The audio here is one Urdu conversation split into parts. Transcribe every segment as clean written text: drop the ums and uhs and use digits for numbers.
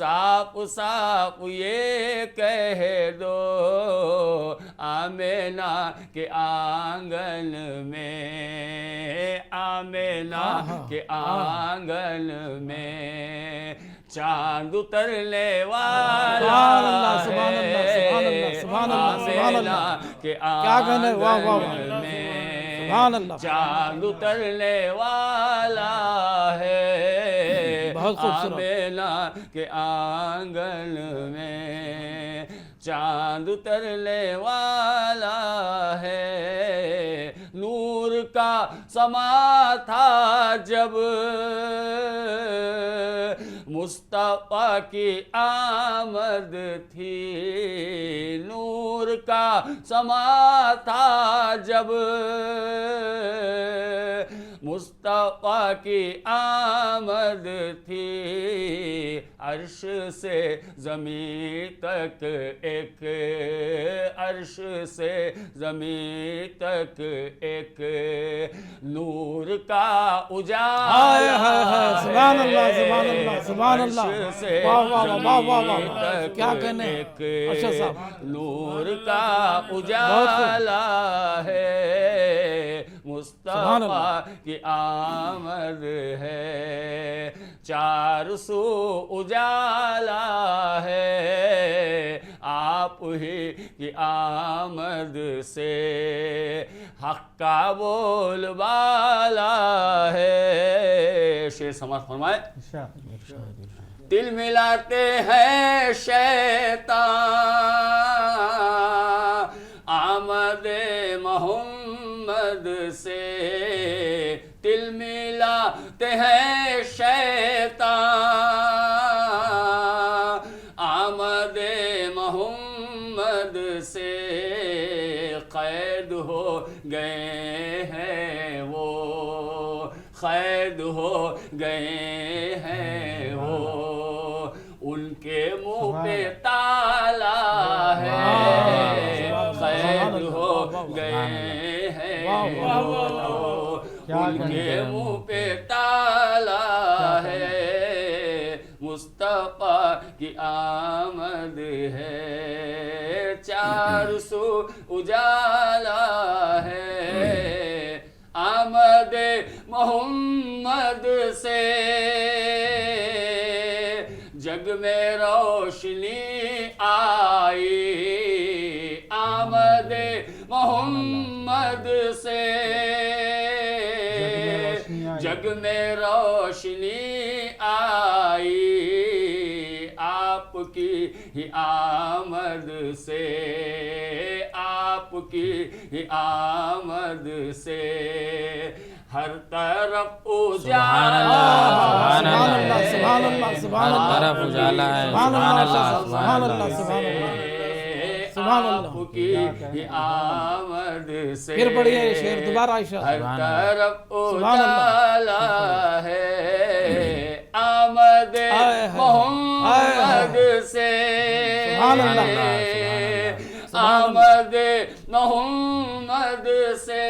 صاف صاف یہ کہہ دو آمینہ کے آنگن میں، آمینہ کے آنگن میں چاند اترنے والا ہے، آمینہ کے آنگن میں چاند اترنے والا ہے، آمینہ کے آنگن میں چاند اترنے والا ہے۔ نور کا سما تھا جب مصطفیٰ کی آمد تھی، نور کا سما تھا جب مصطفیٰ کی آمد تھی، عرش سے زمین تک ایک، عرش سے زمین تک ایک نور کا اجالا ہے، سبحان اللہ سبحان اللہ سبحان اللہ، عرش سے زمین تک ایک نور کا اجالا ہے، مصطفیٰ کی آمد ہے، چار سو اجالا ہے، آپ ہی کی آمد سے حق کا بول بالا ہے۔ شعر سماعت فرمائے۔ دل ملاتے ہیں شیطان آمد محمد سے، دل ملاتے ہیں شیطان آمد محمد سے، قید ہو گئے ہیں وہ، قید ہو گئے ہیں وہ، ان کے منہ پہ تالا ہے، قید ہو گئے ہیں وہ، ان کے منہ پہ تالا ہے، مصطفیٰ کی آمد ہے، چار سو اجالا ہے، آمد محمد سے جگ میں روشنی آئی، آمد محمد سے جگ میں روشنی آئی، آپ کی ہی آمد سے، آپ کی ہی آمد سے ہر طرف اجالا ہے، سبحان اللہ سبحان اللہ، ہر طرف اجالا ہے، سبحان اللہ سبحان اللہ سبحان اللہ سبحان اللہ، آپ کی ہی آمد سے پھر پڑھیے یہ شعر دوبارہ عائشہ، ہر طرف اجالا ہے، آمد محمد سے، سبحان اللہ، آمد محمد سے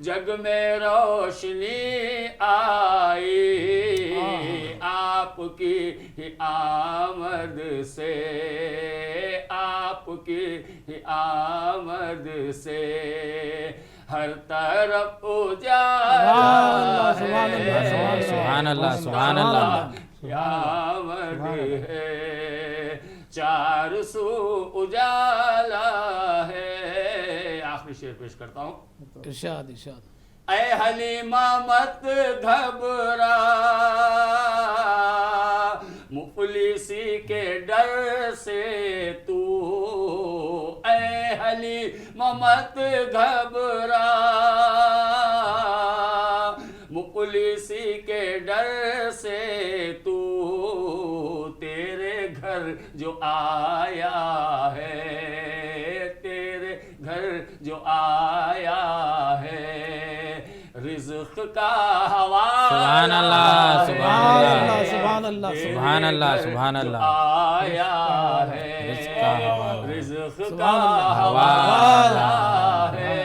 جگ میں روشنی آئی، آپ کی ہی آمد سے، آپ کی ہی آمد سے ہر طرف اجالا ہے، سبحان اللہ سبحان اللہ، کی آمد ہے، چار سو اجالا ہے۔ آخری شعر پیش کرتا ہوں۔ ارشاد ارشاد۔ اے حلیمہ مت گھبرا مفلسی کے ڈر سے تو، اے حلیمہ مت گھبرا مفلسی کے ڈر سے تو، تیرے گھر جو آیا ہے، تیرے گھر جو آیا ہے رزق کا حوالہ، سبحان اللہ سبحان اللہ سبحان اللہ سبحان اللہ سبحان اللہ، آیا ہے رزق کا حوالہ، رزق کا حوالہ ہے،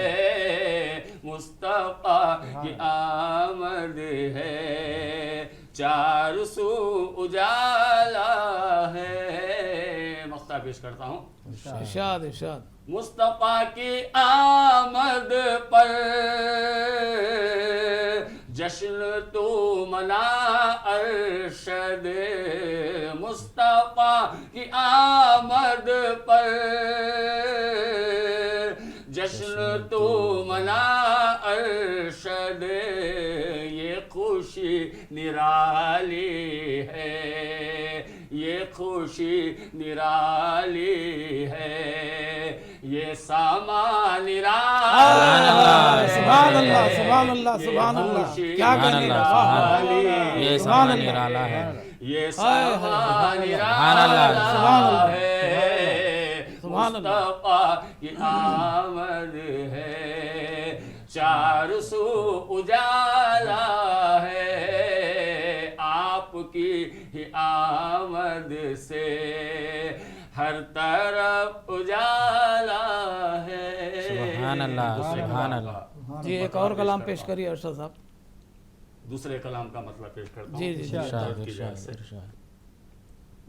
مصطفیٰ کی آمد ہے، چار سو اجالا ہے. مقطع پیش کرتا ہوں. ارشاد ارشاد. مصطفیٰ کی آمد پر جشن تو منا ارشد. مصطفیٰ کی آمد پر جشن تو منا ارشد. یہ خوشی نرالی ہے, یہ خوشی نرالی ہے, یہ سامان نرالی. سبحان اللہ سبحان اللہ سبحان اللہ. کیا کہنے کا. یہ سامان نرالا ہے, یہ سامان نرالا ہے. مصطفیٰ کی آمد ہے, چار سو اجالا ہے. آپ کی ہی آمد سے ہر طرف اجالا ہے. سبحان اللہ سبحان اللہ. جی ایک اور کلام پیش کریے ارشد صاحب. دوسرے کلام کا مطلب پیش کرتا ہوں. جی جی ارشاد ارشاد ارشاد.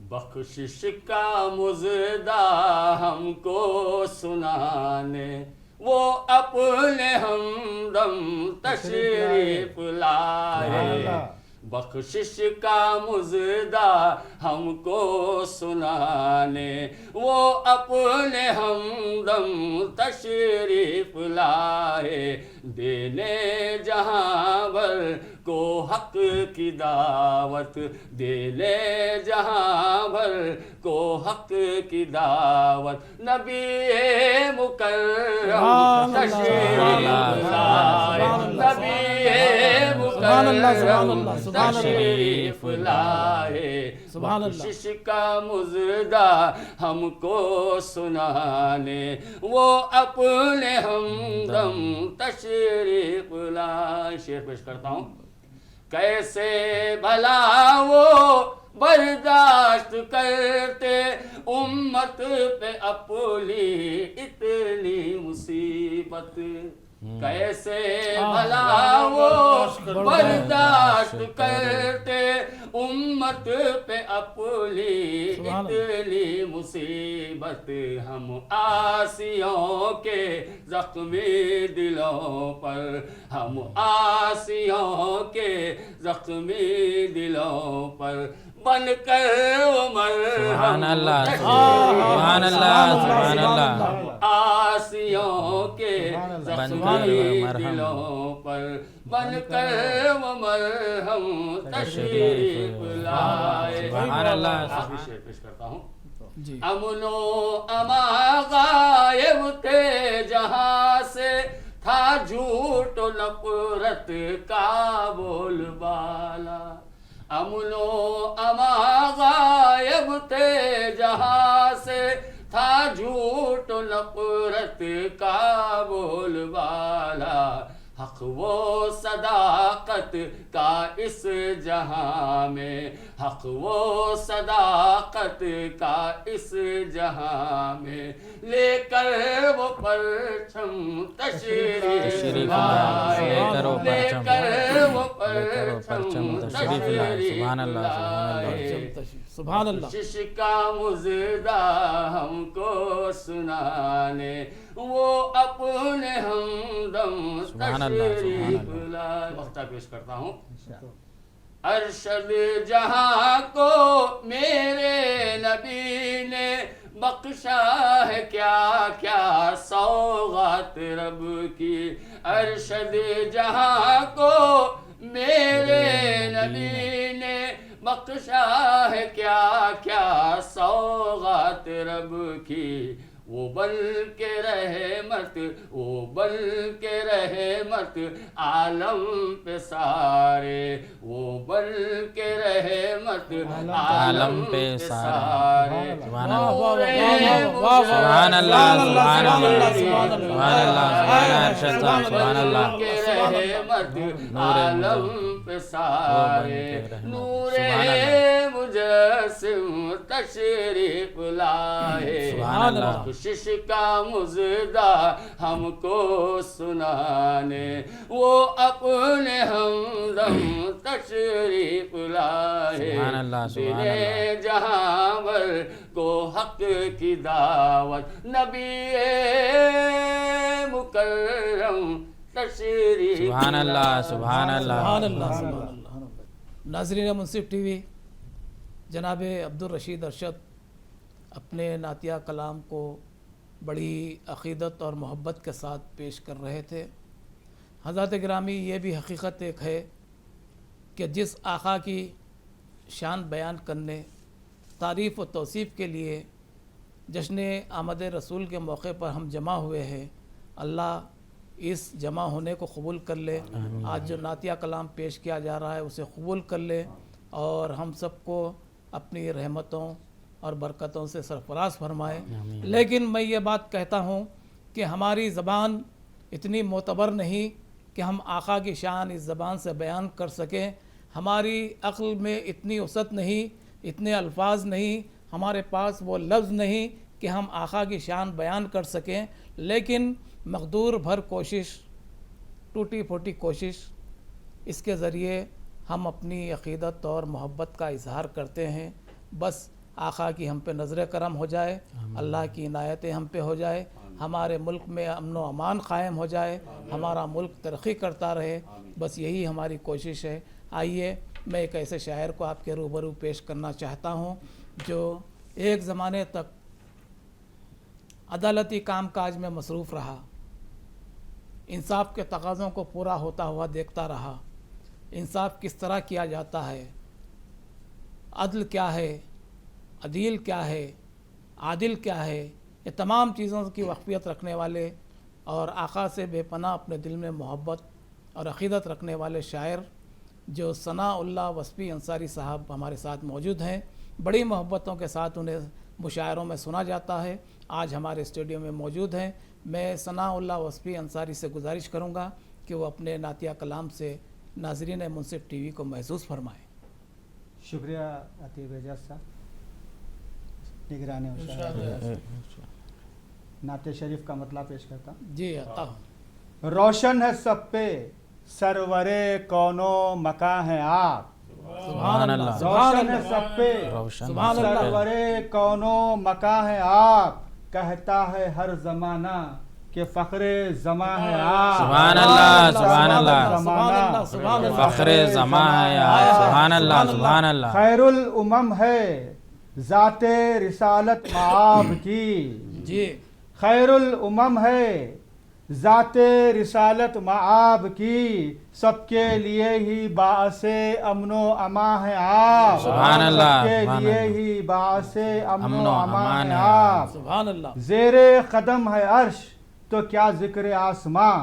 بخشش کا مژدہ ہم کو سنانے وہ اپنے ہمدم تشریف لائے. بخشش کا مژدہ ہم کو سنانے وہ اپنے ہمدم تشریف لائے. دینے جہاں بھر کو حق کی دعوت, دینے جہاں بھر کو حق کی دعوت. نبی مکرم تشریف لائے, نبی مکرم تشریف لائے. بخشش کا مژدہ ہم کو سنانے وہ اپنے ہمدم تشریف لائے. شعر پیش کرتا ہوں. کیسے بھلا وہ برداشت کرتے امت پہ اپنی اتنی مصیبت. کیسے بھلا وہ برداشت کرتے امت پہ اپنی اتنی مصیبت. ہم آسیوں کے زخمی دلوں پر, ہم آسیوں کے زخمی دلوں پر بن کر سبحان اللہ سبحان اللہ سبحان اللہ. آسیوں کے زخمی دلوں پر بن کر وہ مرہم تشریف لائے. سبحان اللہ. آخری شعر پیش کرتا ہوں. جی. امن و امان غائب تھے جہاں سے, تھا جھوٹ و نفرت کا بول بالا. امن و امان غائب تھے جہاں سے, تھا جھوٹ و نفرت کا بول بالا. حق و صداقت کا اس جہاں میں, حق و صداقت کا اس جہاں میں, لے کر وہ پرچم تشریف لائے, لے کر وہ پرچم تشریف لائے. سبحان اللہ. بخشش کا مژدہ ہم کو سنانے وہ اپنے ہمدم تشریف لائے. وقتہ پیش کرتا ہوں. ارشد جہاں کو میرے نبی نے بخشا ہے کیا کیا سوغات رب کی. ارشد جہاں کو میرے نبی نے بخشا ہے کیا کیا سوغات رب کی. وہ بن کے رحمت, وہ بن کے رحمت عالم پہ سارے, وہ بن کے رحمت عالم پہ سارے. سبحان اللہ سبحان اللہ سبحان اللہ سبحان اللہ. کے رحمت عالم پہ سارے نور مجسم تشریف لائے بخشش کا مژدہ ہم کو سنانے وہ اپنے ہمدم تشریف لائے دل جہاں بھر کو حق کی دعوت نبی مکرم تشریف سبحان اللہ سبحان اللہ سبحان اللہ سبحان اللہ۔ ناظرین منصف ٹی وی، جناب عبدالرشید ارشد اپنے نعتیہ کلام کو بڑی عقیدت اور محبت کے ساتھ پیش کر رہے تھے۔ حضرات گرامی، یہ بھی حقیقت ایک ہے کہ جس آقا کی شان بیان کرنے، تعریف و توصیف کے لیے جشن آمد رسول کے موقع پر ہم جمع ہوئے ہیں، اللہ اس جمع ہونے کو قبول کر لے۔ آج جو نعتیہ کلام پیش کیا جا رہا ہے اسے قبول کر لے اور ہم سب کو اپنی رحمتوں اور برکتوں سے سرفراز فرمائے۔ لیکن میں یہ بات کہتا ہوں کہ ہماری زبان اتنی معتبر نہیں کہ ہم آقا کی شان اس زبان سے بیان کر سکیں، ہماری عقل میں اتنی وسعت نہیں، اتنے الفاظ نہیں، ہمارے پاس وہ لفظ نہیں کہ ہم آقا کی شان بیان کر سکیں، لیکن مقدور بھر کوشش، ٹوٹی پھوٹی کوشش، اس کے ذریعے ہم اپنی عقیدت اور محبت کا اظہار کرتے ہیں۔ بس آقا کی ہم پہ نظر کرم ہو جائے، اللہ کی عنایتیں ہم پہ ہو جائے، ہمارے ملک میں امن و امان قائم ہو جائے، ہمارا ملک ترقی کرتا رہے، بس یہی ہماری کوشش ہے۔ آئیے میں ایک ایسے شاعر کو آپ کے روبرو پیش کرنا چاہتا ہوں جو ایک زمانے تک عدالتی کام کاج میں مصروف رہا، انصاف کے تقاضوں کو پورا ہوتا ہوا دیکھتا رہا، انصاف کس طرح کیا جاتا ہے، عدل کیا ہے، عدیل کیا ہے، عادل کیا ہے، یہ تمام چیزوں کی واقفیت رکھنے والے اور آقا سے بے پناہ اپنے دل میں محبت اور عقیدت رکھنے والے شاعر جو ثناء اللہ وصفی انصاری صاحب ہمارے ساتھ موجود ہیں، بڑی محبتوں کے ساتھ انہیں مشاعروں میں سنا جاتا ہے، آج ہمارے اسٹوڈیو میں موجود ہیں۔ میں ثناء اللہ وصفی انصاری سے گزارش کروں گا کہ وہ اپنے نعتیہ کلام سے ناظرین منصف ٹی وی کو محظوظ فرمائیں۔ شکریہ عطیہ اعجاز صاحب، نگران نعت شریف کا مطلب پیش کرتا ہوں۔ جی عطا ہوں۔ روشن ہے سب پہ سرور کونو مکاں ہے آپ، سبحان اللہ روشن ہے سب پہ سبحان اللہ۔ سرور کونو مکاں ہے آپ، کہتا ہے ہر زمانہ کہ فخر زماں ہے آپ، سبحان اللہ سبحان اللہ سبحان اللہ سبحان اللہ۔ فخر زماں ہے آپ، سبحان اللہ سبحان اللہ۔ خیر الامم ہے ذات رسالت معاب کی، جی خیر الامم ہے ذات رسالت معاب کی، سب کے لیے ہی باعث امن و امان ہے آپ، سبحان اللہ، سب کے سبحان لیے اللہ۔ ہی باعث امن و امان امان ہے ہے آپ، سبحان اللہ۔ زیر قدم ہے عرش تو کیا ذکر آسماں،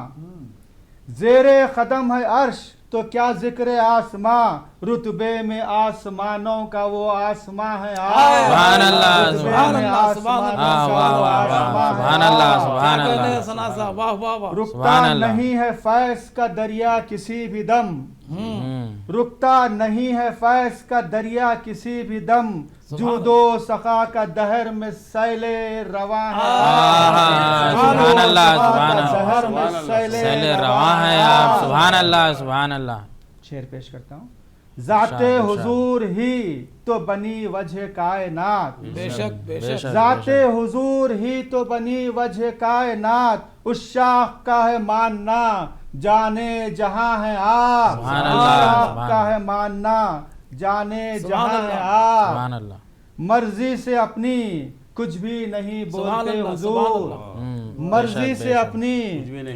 زیر قدم ہے عرش تو کیا ذکر آسماں، رتبے میں آسمانوں کا وہ آسماں ہے آپ، سبحان اللہ، رتبے سبحان میں اللہ، سبحان آسمانوں اللہ، کا واہ وہ واہ واہ، آسماں ہے سبحان اللہ آپ۔ سبحان کیا کہنے ہیں اللہ۔ ثنا صاحب، واہ واہ واہ۔ رکتا سبحان اللہ۔ نہیں ہے فیض کا دریا کسی بھی دم، رکتا نہیں ہے فیض کا دریا کسی بھی دم، جود و سخا کا دہر میں سیل رواں ہے، سبحان اللہ سبحان دہر اللہ۔ میں سیل سیل رواں ہے آپ، سبحان اللہ سبحان اللہ۔ شعر پیش کرتا ہوں۔ ذات حضور ہی تو بنی وجہ کائنات، بے شک بے شک۔ ذات حضور ہی تو بنی وجہ کائنات، اس شاخ کا ہے ماننا جانے جہاں ہے آپ، سبحان اس اللہ، شاخ سبحان کا ہے ماننا جانے سبحان جہاں اللہ، ہے آپ، سبحان اللہ۔ مرضی سے اپنی کچھ بھی نہیں سبحان بولتے اللہ، حضور، سبحان اللہ۔ مرضی سے اپنی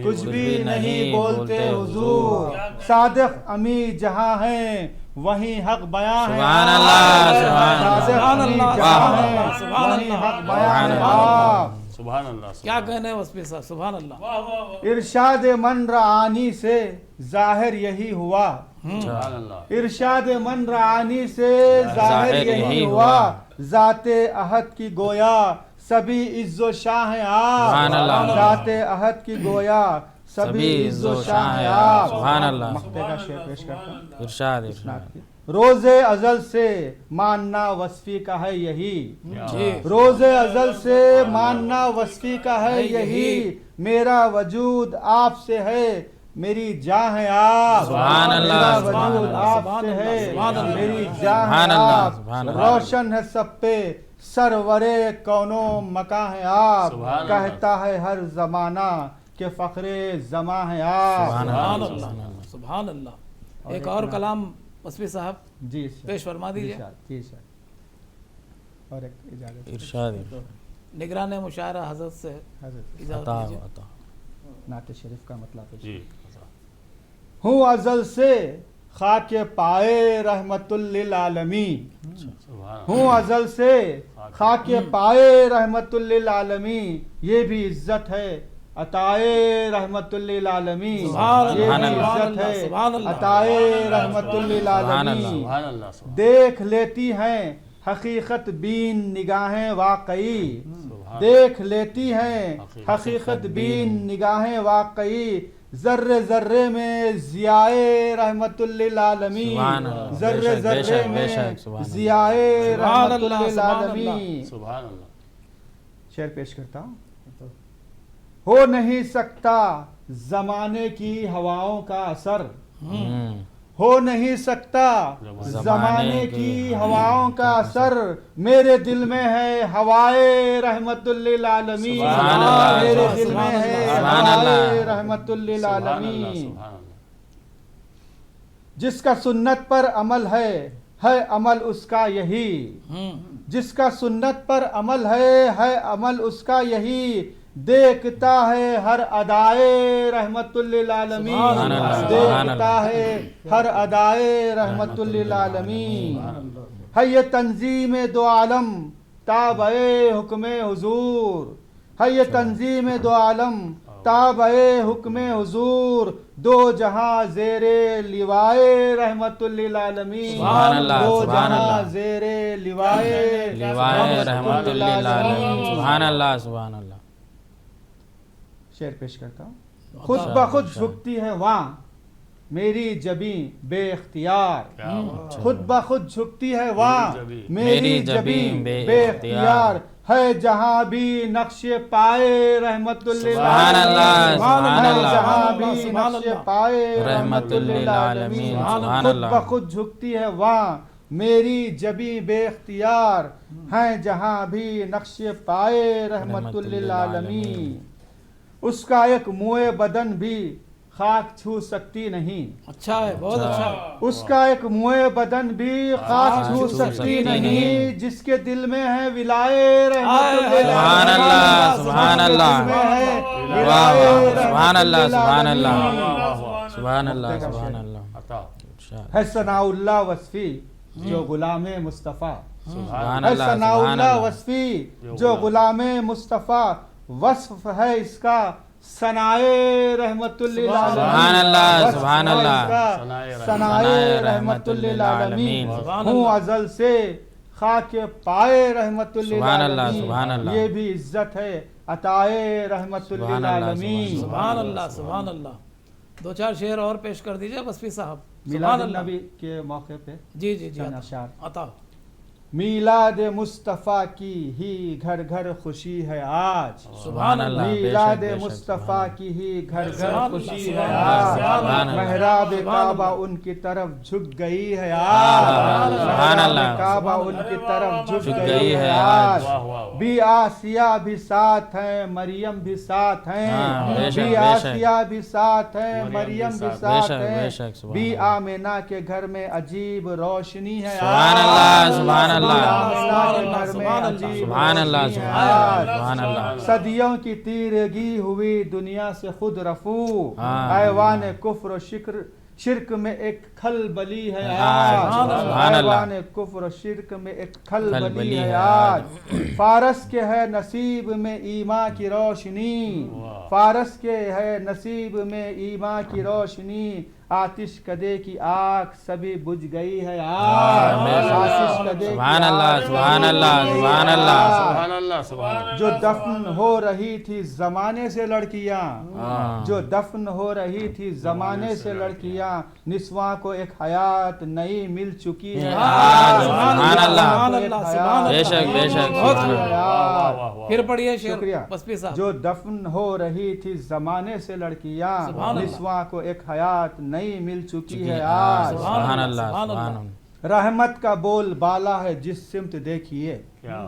کچھ بھی نہیں بولتے حضور، صادق امی جہاں ہیں وہیں حق بیان ہے، سبحان اللہ، سبحان اللہ۔ صادق امی سبحان جہاں اللہ، ہیں سبحان وہیں اللہ، حق بیان ہے سبحان آپ، سبحان اللہ کیا کہنے ہیں وصفی صاحب، سبحان اللہ۔ ارشاد من رعانی سے ظاہر یہی ہوا، سبحان اللہ ارشاد من رعانی سے ظاہر یہی ہوا، ذات احد کی گویا سبھی عز و شاہ ہیں سبحان آپ، اللہ۔ ذات احد کی گویا سبھی عز و شان ہے آپ. سبحان اللہ. مقطع کا شعر پیش کرتا ہوں. ارشاد ارشاد. روز ازل سے ماننا وصفی کا ہے یہی. جی روز ازل سے ماننا وصفی کا ہے یہی. میرا وجود آپ سے ہے میری جاں ہے آپ. سبحان اللہ. میرا وجود آپ سے ہے میری جاں ہے سبحان اللہ. آپ. سبحان اللہ. روشن ہے سب پہ سرور کونو مکاں ہے آپ. سبحان اللہ. کہتا ہے ہر زمانہ کہ فخر زماں ہے آپ. سبحان سبحان اللہ. اللہ سبحان اللہ. ایک اور کلام وصفی صاحب جی سر. پیش فرما دیجیے. جی سر. اور ایک اجازت ارشاد. نگران مشاعرہ حضرت سے حضرت اجازت عطا دیجیے. عطا. نعت شریف کا مطلب ہے. جی ہوں ازل سے خاک پائے رحمت للعالمین. سبحان ہوں ازل سے خاک پائے رحمت للعالمین. یہ بھی عزت ہے عطائے رحمت للعالمین. سبحان یہ اللہ. بھی عزت ہے سبحان اللہ. عطائے رحمت سبحان للعالمین. سبحان اللہ. سبحان دیکھ لیتی ہیں حقیقت بین نگاہیں واقعی. سبحان دیکھ لیتی ہیں حقیقت بین نگاہیں واقعی. ذرے ذرے میں ضیائے رحمت للعالمین. سبحان اللہ. ذرے بے شک، بے ذرے شک، بے میں شک. سبحان اللہ. ضیائے سبحان رحمت اللہ، سبحان للعالمین. سبحان اللہ. شعر پیش کرتا ہوں. ہو نہیں سکتا زمانے کی ہواؤں کا اثر. ہو نہیں سکتا زمانے کی ہواؤں کا اثر. میرے دل میں ہے ہوائے رحمت للعالمین. سبحان اللہ. میرے دل میں ہے سبحان اللہ. ہوائے رحمت سبحان اللہ. للعالمین. سبحان اللہ. جس کا سنت پر عمل ہے عمل اس کا یہی. جس کا سنت پر عمل ہے عمل اس کا یہی. دیکھتا ہے ہر ادائے رحمت للعالمین. سبحان اللہ. سبحان دیکھتا اللہ. ہے ہر ادائے رحمت للعالمین. ہے یہ تنظیم دو عالم تابع حکم حضور. ہے یہ تنظیم دو عالم تابع حکم حضور. دو جہاں زیر لوائے رحمت للعالمین. سبحان اللہ. دو سبحان جہاں اللہ. زیر لوائے لیوائے رحمت للعالمین. سبحان اللہ. سبحان اللہ. شعر پیش کرتا ہوں. خود بخود جھکتی ہے وہاں میری جبیں بے اختیار. کیا بات. خود بخود جھکتی ہے وہاں میری میری جبیں جبیں بے بے اختیار. اختیار. ہے جہاں بھی نقش پائے رحمت سبحان اللہ. سبحان ہے اللہ. جہاں بھی سبحان نقش اللہ. پائے رحمت للعالمین. سبحان خود اللہ. بخود جھکتی ہے وہاں میری جبیں بے اختیار. ہیں جہاں بھی نقش پائے رحمت للعالمین. اس کا ایک موئے بدن بھی خاک چھو سکتی نہیں. اچھا ہے بہت اچھا ہے. اس کا ایک موئے بدن بھی خاک چھو سکتی نہیں. جس کے دل میں ہے ولائے رحمت سبحان اللہ. سبحان اللہ. واہ واہ. سبحان اللہ. سبحان اللہ. سبحان اللہ. سبحان اللہ. عطا. ارشاد. ہے ثناء اللہ وصفی جو غلام مصطفیٰ. سبحان ہے اللہ. ثناء سبحان اللہ اللہ. وصفی جو غلام مصطفیٰ. وصف ہے اس کا ثنائے رحمت للعالمین. سبحان اللہ. وصف سبحان ہے اس اللہ. کا ثنائے رحمت للعالمین. ہوں ازل سے خاک پائے رحمت سبحان اللہ. للعالمین. سبحان اللہ. یہ بھی عزت ہے عطائے رحمت سبحان اللہ. للعالمین. سبحان اللہ سبحان اللہ. دو چار شعر اور پیش کر دیجئے وصفی صاحب. میلاد سبحان اللہ. النبی کے موقع پہ جی جی جی چند عطا. اشعار. عطا. میلاد مصطفیٰ کی ہی گھر گھر خوشی ہے آج. سبحان اللہ. بے شک، میلاد بے شک. مصطفیٰ کی ہی گھر گھر سبحان خوشی اللہ، ہے سبحان آج. اللہ. محراب کعبہ ان کی طرف جھک گئی ہے آج. سبحان اللہ. محراب کعبہ ان کی طرف جھک جھک گئی ہے آج. واہ واہ. بھی آسیہ بھی ساتھ ہیں مریم بھی ساتھ ہیں. ہاں، بے شک، بھی بے شک. آسیہ بھی ساتھ ہیں مریم بھی ساتھ بے ہیں. شک، سبحان بھی اللہ. آمینہ کے گھر میں عجیب روشنی ہے سبحان آج. اللہ. سبحان اللہ. آمینہ کے گھر میں سبحان اللہ. عجیب سبحان اللہ. روشنی ہے سبحان آج. اللہ. سبحان اللہ. صدیوں کی تیرگی ہوئی دنیا سے خود رفو. ہاں. ایوان کفر و شرک میں ایک کھلبلی ہے ہاں. آج. سبحان اللہ. ایوان کفر و شرک میں ایک کھلبلی کھلبلی ہے ہے آج. فارس کے ہے نصیب میں ایمان کی روشنی. فارس کے ہے نصیب میں ایمان کی روشنی. آتش کدے کی آگ سبھی بجھ گئی ہے آج آتش کدے کی سبحان اللہ آگ سبحان اللہ سبحان اللہ سبحان اللہ سبحان اللہ جو دفن ہو رہی تھی زمانے سے لڑکیاں جو دفن ہو رہی تھی زمانے سے لڑکیاں نسواں کو ایک حیات نئی مل چکی ہے سبحان اللہ سبحان اللہ سبحان بے شک بے شک سبحان اللہ واہ واہ واہ پھر پڑھیے شعر شکریہ وسپی صاحب. جو دفن ہو رہی تھی زمانے سے لڑکیاں سبحان اللہ. نسواں کو ایک حیات نئی مل چکی ہے آج سبحان اللہ سبحان اللہ. سبحان اللہ رحمت کا بول بالا ہے جس سمت دیکھیے کیا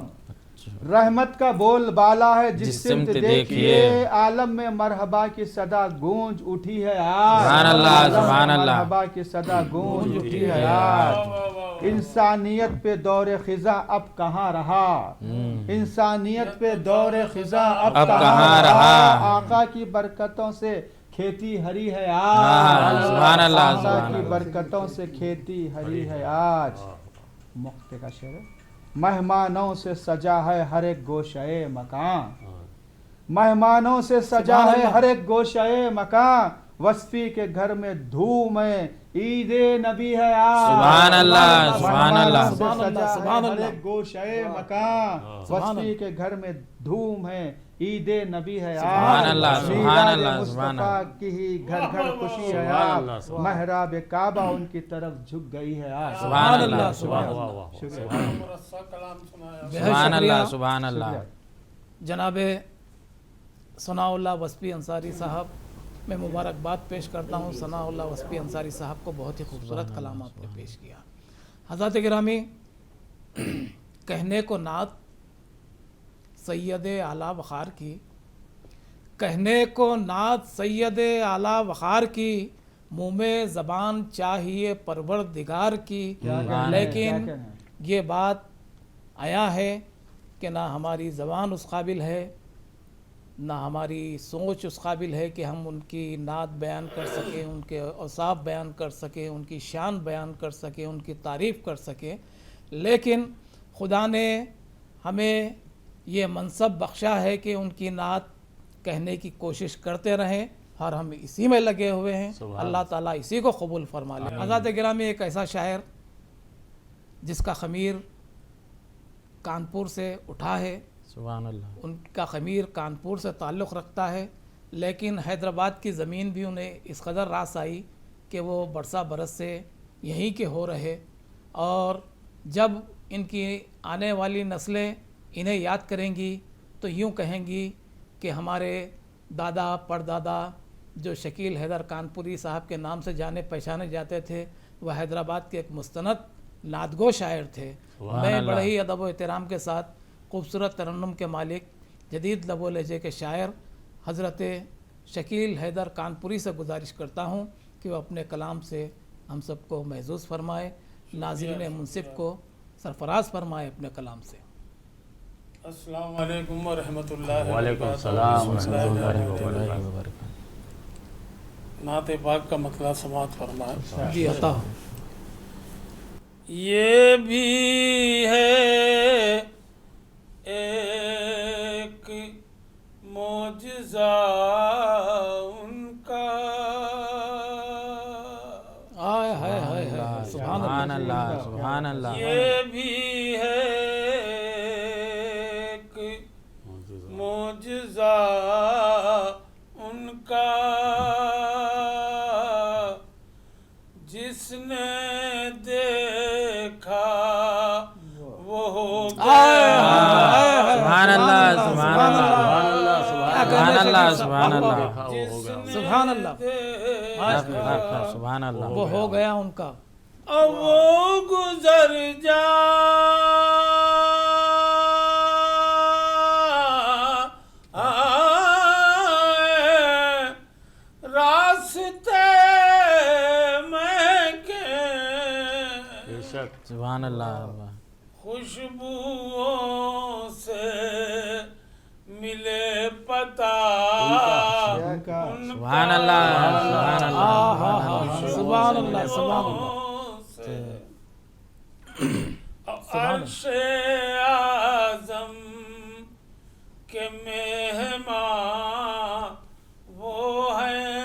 رحمت کا بول بالا ہے جس جس سمت سمت دیکھیے دیکھیے. عالم میں مرحبا کی صدا گونج اٹھی ہے آج سبحان اللہ، عالم میں سبحان اللہ. مرحبا کی صدا گونج اٹھی ہے آج انسانیت پہ دور خزاں اب کہاں رہا انسانیت پہ دور خزاں اب اب کہاں کہاں رہا رہا. آقا کی برکتوں سے کھیتی ہری ہے آج سبحان اللہ، آقا سبحان کی اللہ. برکتوں سے کھیتی ہری ہے آج مقتے کا شعر ہے مہمانوں سے سجا ہے ہر ایک گوشے مکان مہمانوں سے سجا سبحان ہے اللہ. ہر ایک گوشے مکان وصفی کے گھر میں دھوم ہے عید نبی ہے آج سبحان اللہ، سبحان اللہ. مہمانوں سے سبحان اللہ، سجا ہے سبحان ہر اللہ. ایک گوشے مکان سبحان وصفی کے گھر میں دھوم ہے عید نبی ہے سبحان آج اللہ، سبحان میلاد اللہ، سبحان مصطفیٰ اللہ. کی ہی گھر گھر خوشی ہے سبحان آج اللہ، سبحان محراب کعبہ ان کی طرف جھک گئی ہے آج سبحان اللہ واہ سبحان واہ اللہ. واہ شکریہ. بہت سبحان شکریہ اللہ سبحان اللہ. شکریہ. جناب ثناء اللہ وسپی انصاری صاحب میں مبارکباد پیش کرتا ہوں. ثناء اللہ وسپی انصاری صاحب کو بہت ہی خوبصورت کلام آپ نے پیش کیا. حضرات گرامی کہنے کو نعت سید اعلیٰ وقار کی کہنے کو نعت سید اعلیٰ وقار کی منہ میں زبان چاہیے پروردگار کی کیا کہنا ہے؟ لیکن کیا کہنا ہے؟ یہ بات آیا ہے کہ نہ ہماری زبان اس قابل ہے نہ ہماری سوچ اس قابل ہے کہ ہم ان کی نعت بیان کر سکیں ان کے اوصاف بیان کر سکیں ان کی شان بیان کر سکیں ان کی تعریف کر سکیں. لیکن خدا نے ہمیں یہ منصب بخشا ہے کہ ان کی نعت کہنے کی کوشش کرتے رہیں اور ہم اسی میں لگے ہوئے ہیں. اللہ تعالیٰ اسی کو قبول فرما لے. حضرات گرامی ایک ایسا شاعر جس کا خمیر کانپور سے اٹھا ہے سبحان اللہ. ان کا خمیر کانپور سے تعلق رکھتا ہے لیکن حیدرآباد کی زمین بھی انہیں اس قدر راس آئی کہ وہ برسا برس سے یہیں کے ہو رہے اور جب ان کی آنے والی نسلیں انہیں یاد کریں گی تو یوں کہیں گی کہ ہمارے دادا پردادا جو شکیل حیدر کانپوری صاحب کے نام سے جانے پہچانے جاتے تھے وہ حیدرآباد کے ایک مستند نعتگو شاعر تھے. میں بڑے ہی ادب و احترام کے ساتھ خوبصورت ترنم کے مالک جدید لب و لہجے کے شاعر حضرت شکیل حیدر کانپوری سے گزارش کرتا ہوں کہ وہ اپنے کلام سے ہم سب کو محظوظ فرمائے ناظرین منصف کو سرفراز فرمائے اپنے کلام سے. السلام علیکم ورحمۃ اللہ وعلیکم السلام ورحمۃ اللہ وبرکاتہ. نعت پاک کا مطلع سماعت فرمائے. جی عطا ہو. یہ بھی ہے ایک معجزہ ان کا آئے ہائے ہائے ہائے سبحان سبحان اللہ. اللہ سبحان اللہ. یہ بھی ہے ایک معجزہ ان کا جس نے دیکھا وہ ہو گیا. سبحان اللہ سبحان اللہ سبحان اللہ سبحان اللہ جس نے سبحان اللہ. دیکھا سبحان اللہ. وہ ہو گیا ان کا. اب وہ گزر راستے میں کے بے شک سبحان اللہ. خوشبوؤں سے ملے پتا سبحان اللہ سبحان اللہ. سبحان اللہ سبحان اللہ. عرش اعظم کے مہمان وہ ہیں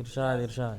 ارشاد ارشاد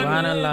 سبحان اللہ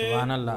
سبحان اللہ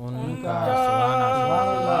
ان کا سبحان اللہ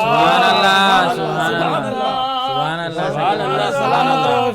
سبحان اللہ سبحان اللہ سبحان اللہ سبحان اللہ سبحان اللہ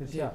ارشاد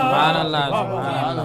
سبحان اللہ سبحان اللہ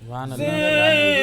سبحان اللہ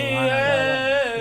سبحان اللہ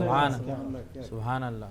سبحان سبحان اللہ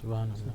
سبحان اللہ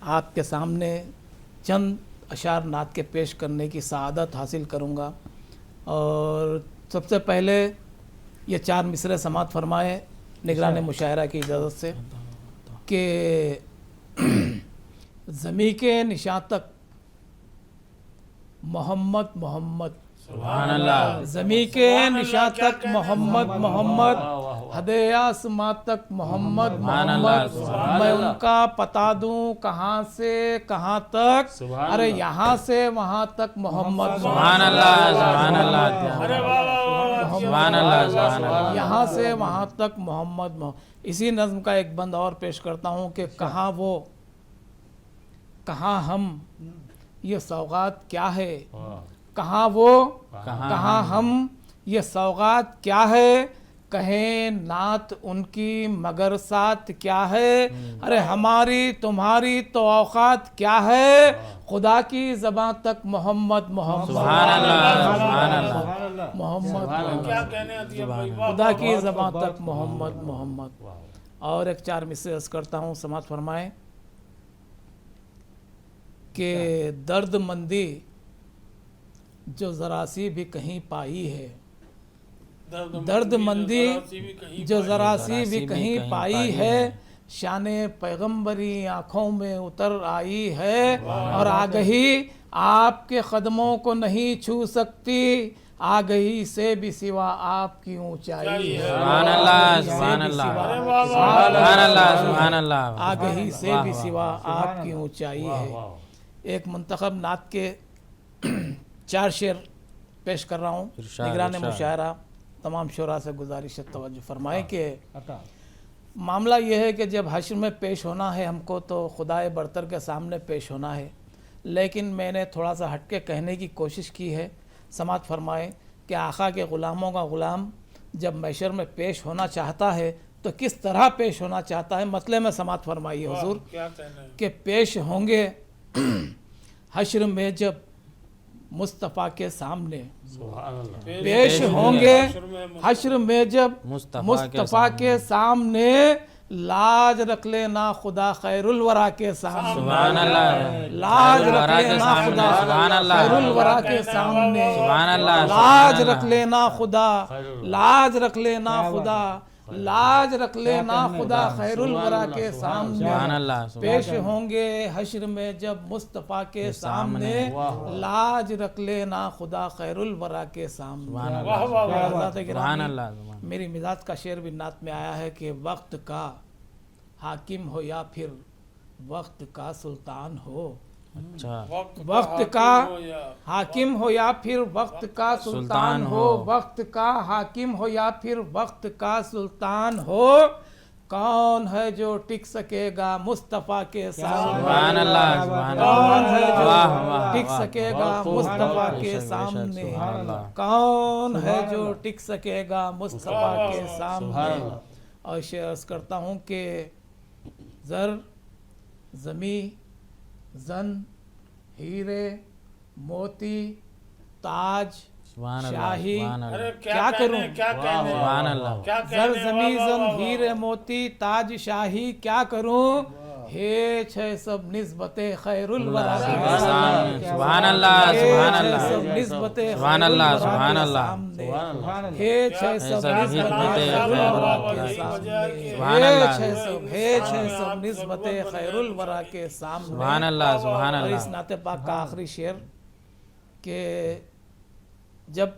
آپ کے سامنے چند اشعار نعت کے پیش کرنے کی سعادت حاصل کروں گا، اور سب سے پہلے یہ 4 مصرعے سماعت فرمائے نگران مشاعرہ کی اجازت سے کہ زمیں کے نشاں تک محمد محمد، سبحان اللہ، زمیں کے نشاں تک محمد محمد، حد آسماں تک محمد محمد، میں ان کا پتا دوں کہاں سے کہاں تک، ارے یہاں سے وہاں تک محمد سبحان اللہ، سبحان اللہ، ارے واہ واہ واہ، سبحان اللہ، سبحان اللہ، یہاں سے وہاں تک محمد محمد۔ اسی نظم کا ایک بند اور پیش کرتا ہوں کہ کہاں وہ کہاں ہم، یہ سوغات کیا ہے، کہاں وہ کہاں ہم، یہ سوغات کیا ہے، کہیں نعت ان کی مگر ساتھ کیا ہے، ارے ہماری تمہاری تو اوقات کیا ہے، خدا کی زبان تک محمد محمد، سبحان اللہ، سبحان اللہ، محمد، کیا کہنے عطیہ بھائی، واہ خدا کی زبان تک محمد محمد۔ اور ایک 4 مصرعے عرض کرتا ہوں، سماعت فرمائیں کہ درد مندی جو ذرا سی بھی کہیں پائی ہے، درد مندی جو ذرا سی بھی کہیں پائی ہے، شان پیغمبری آنکھوں میں اتر آئی ہے، اور آگہی آپ کے قدموں کو نہیں چھو سکتی، آگہی سے بھی سوا آپ کی اونچائی ہے، سبحان اللہ، سبحان اللہ، سبحان اللہ، سبحان اللہ، آگہی سے بھی سوا آپ کی اونچائی ہے۔ ایک منتخب نعت کے 4 شعر پیش کر رہا ہوں، نگران مشاعرہ تمام شعراء سے گزارش ہے توجہ فرمائیں کہ معاملہ یہ ہے کہ جب حشر میں پیش ہونا ہے ہم کو تو خدائے برتر کے سامنے پیش ہونا ہے، لیکن میں نے تھوڑا سا ہٹ کے کہنے کی کوشش کی ہے۔ سماعت فرمائیں کہ آقا کے غلاموں کا غلام جب محشر میں پیش ہونا چاہتا ہے تو کس طرح پیش ہونا چاہتا ہے، مسئلے میں سماعت فرمائیے حضور کیا کہنا ہے، کہ پیش ہوں گے حشر میں جب مصطفیٰ کے سامنے، سبحان اللہ، پیش ہوں گے حشر میں جب مصطفیٰ کے سامنے، لاج رکھ لینا خدا خیر الورا کے سامنے، سبحان اللہ، لاج رکھ لینا خدا سبحان اللہ، خیر الورا کے سامنے، سبحان اللہ، لاج رکھ لینا خدا، لاج رکھ لینا خدا، لاج رکھ لینا خدا خیر الورا کے سبحان سامنے، اللہ، پیش ہوں گے حشر میں جب مصطفیٰ کے سامنے، لاج رکھ لینا خدا خیر الورا کے سامنے۔ واہ واہ واہ، حضرات سبحان گرامی، اللہ، میری مزاج کا شعر بھی نعت میں آیا ہے کہ وقت کا حاکم ہو یا پھر وقت کا سلطان ہو، اچھا، وقت کا حاکم ہو یا پھر وقت کا سلطان ہو، وقت کا حاکم ہو یا پھر وقت کا سلطان ہو، کون ہے جو ٹک سکے گا مصطفیٰ کے سامنے، سبحان اللہ، سبحان کون ہے اللہ، جو واہ واہ، ٹک سکے گا مصطفیٰ کے سامنے، سبحان اللہ، کون ہے جو ٹک سکے گا مصطفیٰ کے سامنے۔ اور شعر عرض کرتا ہوں کہ زر، زمیں، زن، ہیرے، موتی، تاج، سبحان اللہ، شاہی، سبحان اللہ، ارے کیا کروں؟ کیا کہنے، سبحان اللہ، کیا زر، کہنے، زمیں، واہ، زن، واہ، واہ، ہیرے، موتی، تاج، شاہی، کیا کروں، ہیچ ہے سب نسبت خیر الورا کے سامنے، سبحان اللہ، سبحان ہیچ ہے اللہ، سب نسبت سبحان اللہ، سبحان اللہ، سامنے، ہیچ ہے سب سب نسبت نسبت خیر خیر الورا الورا کے کے سامنے، سبحان اللہ، ہیچ ہے سب نسبت خیر الورا کے سامنے۔ سبحان اللہ، سبحان اور اس اللہ، نعت پاک کا آخری شعر کہ جب